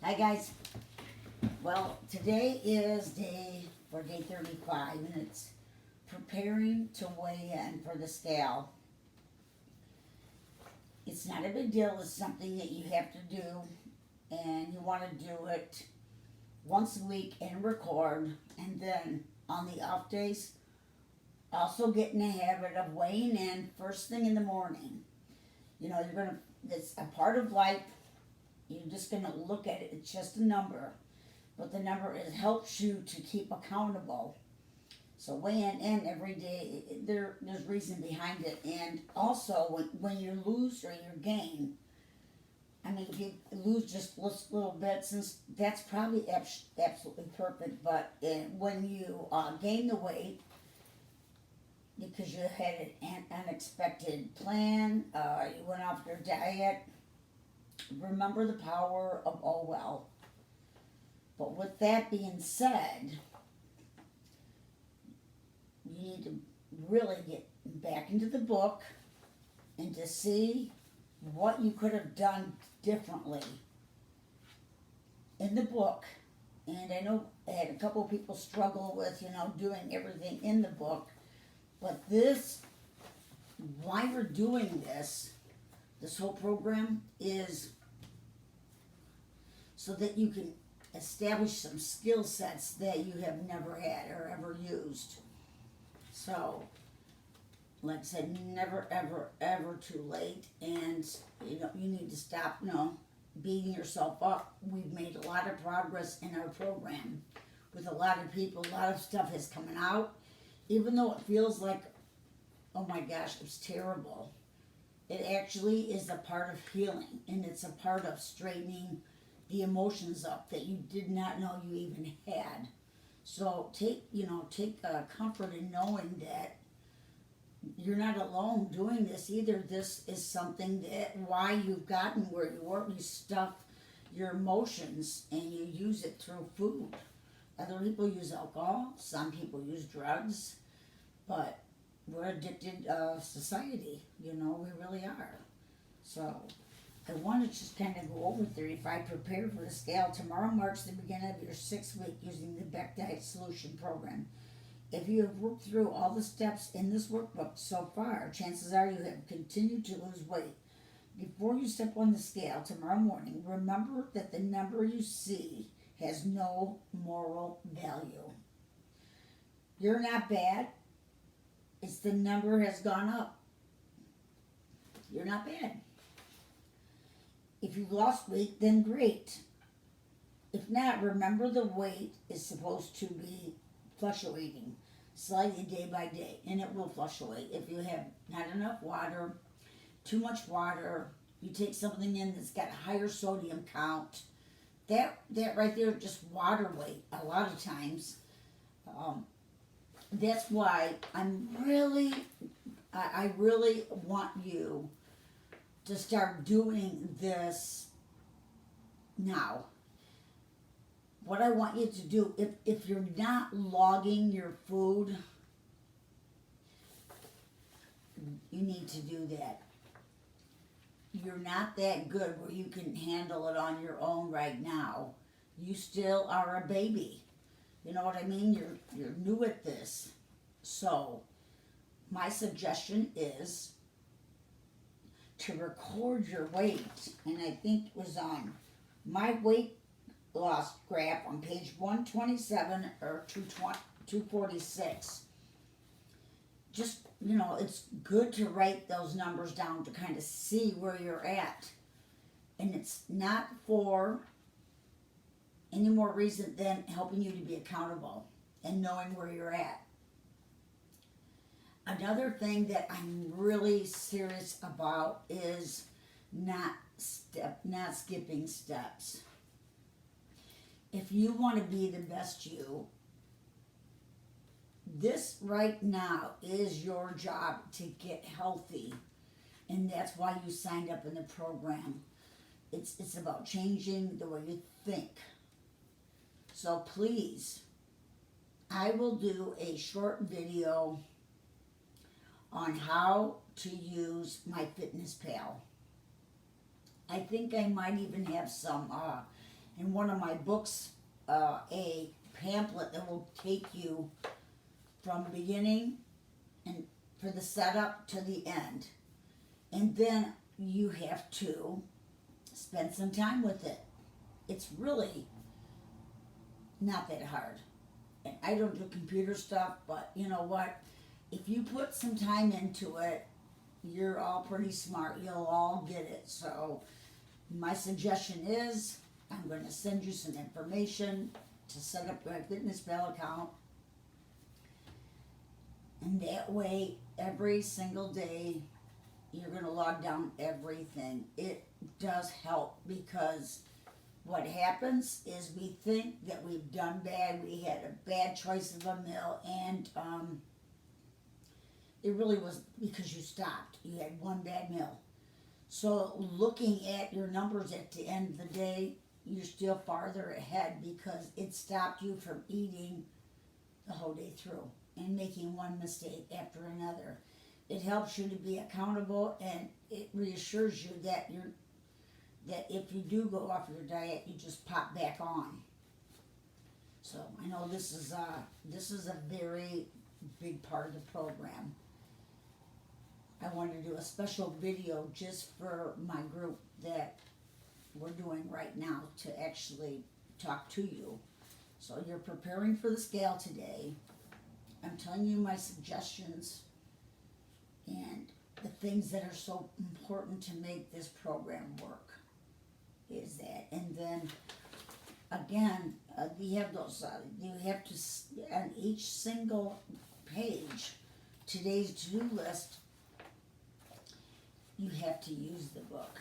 Hi guys. Well, today is day 35 and it's preparing to weigh in for the scale. It's not a big deal, it's something that you have to do and you want to do it once a week and record, and then on the off days also get in the habit of weighing in first thing in the morning. You know, it's a part of life. You're just gonna look at it, it's just a number. But the number is helps you to keep accountable. So weighing in every day, there's reason behind it, and also when you lose or you gain. I mean, if you lose just little bits, and that's probably absolutely perfect. But when you gain the weight because you had an unexpected plan, you went off your diet. Remember the power of oh well. But with that being said, you need to really get back into the book and to see what you could have done differently in the book. And I know I had a couple of people struggle with, doing everything in the book. But why we're doing this whole program is so that you can establish some skill sets that you have never had or ever used. So, like I said, never, ever, ever too late, and you need to stop, beating yourself up. We've made a lot of progress in our program with a lot of people. A lot of stuff is coming out, even though it feels like, oh my gosh, it was terrible. It actually is a part of healing, and it's a part of straightening the emotions up that you did not know you even had. So take comfort in knowing that you're not alone doing this either. This is something that why you've gotten where you are. You stuff your emotions and you use it through food. Other people use alcohol. Some people use drugs, but we're addicted society. We really are. So I want to just kind of go over 35. Prepare for the scale. Tomorrow marks the beginning of your 6th week using the Beck Diet Solution Program. If you have worked through all the steps in this workbook so far, chances are you have continued to lose weight. Before you step on the scale tomorrow morning, remember that the number you see has no moral value. You're not bad. It's the number has gone up. You're not bad. If you've lost weight, then great. If not, remember the weight is supposed to be fluctuating slightly day by day, and it will fluctuate. If you have not enough water, too much water, you take something in that's got a higher sodium count, that right there, just water weight a lot of times. That's why I really want you to start doing this now. What I want you to do, if you're not logging your food, you need to do that. You're not that good where you can handle it on your own right now. You still are a baby. You know what I mean? You're new at this. So my suggestion is to record your weight, and I think it was on my weight loss graph on page 127 or 246. Just, it's good to write those numbers down to kind of see where you're at. And it's not for any more reason than helping you to be accountable and knowing where you're at. Another thing that I'm really serious about is not skipping steps. If you want to be the best you, this right now is your job to get healthy, and that's why you signed up in the program. It's about changing the way you think. So please, I will do a short video on how to use MyFitnessPal. I think I might even have some in one of my books a pamphlet that will take you from the beginning and for the setup to the end. And then you have to spend some time with it. It's really not that hard. And I don't do computer stuff, but you know what? If you put some time into it, you're all pretty smart. You'll all get it. So my suggestion is I'm going to send you some information to set up your FitnessPal account. And that way, every single day, you're going to log down everything. It does help because what happens is we think that we've done bad. We had a bad choice of a meal, and it really was because you stopped. You had one bad meal. So looking at your numbers at the end of the day, you're still farther ahead because it stopped you from eating the whole day through and making one mistake after another. It helps you to be accountable, and it reassures you that if you do go off your diet, you just pop back on. So I know this is a very big part of the program. I want to do a special video just for my group that we're doing right now to actually talk to you. So you're preparing for the scale today. I'm telling you my suggestions and the things that are so important to make this program work is that. And then again, you have those, you have to, on each single page, today's to-do list, you have to use the book.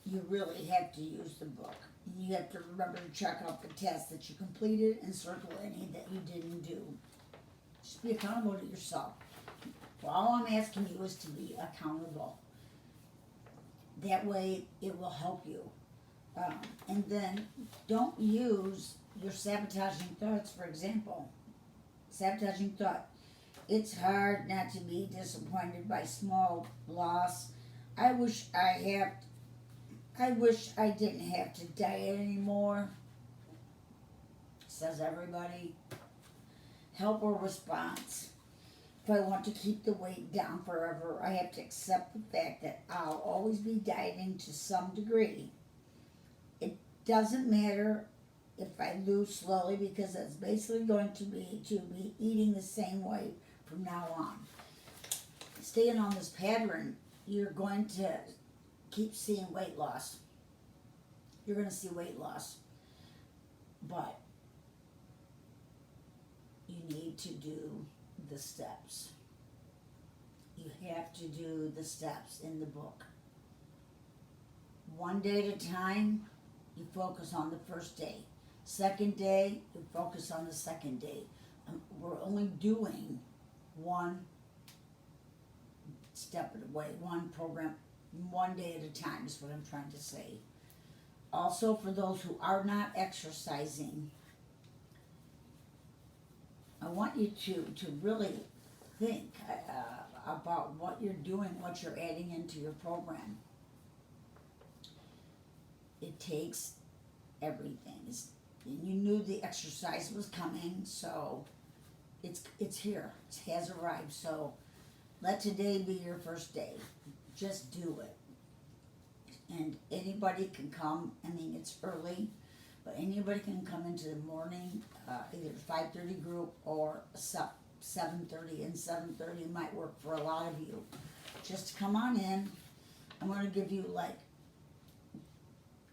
You really have to use the book. You have to remember to check out the tests that you completed and circle any that you didn't do. Just be accountable to yourself. Well, all I'm asking you is to be accountable. That way it will help you. And then don't use your sabotaging thoughts, for example. Sabotaging thought. It's hard not to be disappointed by small loss. I wish I didn't have to diet anymore, says everybody. Help or response. If I want to keep the weight down forever, I have to accept the fact that I'll always be dieting to some degree. It doesn't matter if I lose slowly because it's basically going to be eating the same way from now on. Staying on this pattern, you're going to keep seeing weight loss. You're going to see weight loss. But you need to do the steps. You have to do the steps in the book. One day at a time, you focus on the first day. Second day, you focus on the second day. We're only doing one step at a way, one program, one day at a time is what I'm trying to say. Also, for those who are not exercising, I want you to really think about what you're doing, what you're adding into your program. It takes everything. And you knew the exercise was coming, so it's here. It has arrived. So let today be your first day. Just do it. And anybody can come. I mean, it's early, but anybody can come into the morning, either 5:30 group or 7:30, and 7:30 might work for a lot of you. Just come on in. I'm going to give you like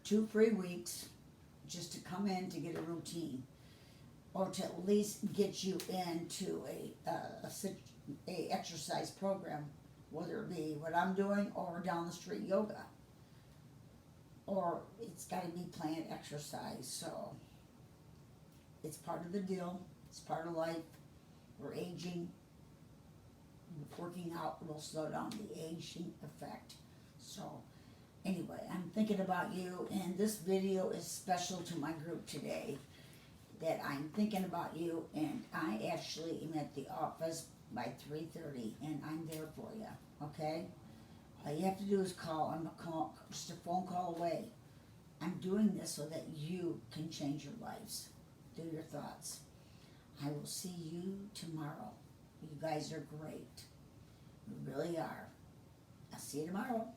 2 free weeks just to come in to get a routine, or to at least get you into a exercise program, whether it be what I'm doing or down the street yoga. Or it's got to be planned exercise. So it's part of the deal. It's part of life. We're aging. Working out will slow down the aging effect. So anyway, I'm thinking about you, and this video is special to my group today, that I'm thinking about you, and I actually am at the office by 3:30, and I'm there for you, okay? All you have to do is call. I'm just a phone call away. I'm doing this so that you can change your lives through your thoughts. I will see you tomorrow. You guys are great. You really are. I'll see you tomorrow.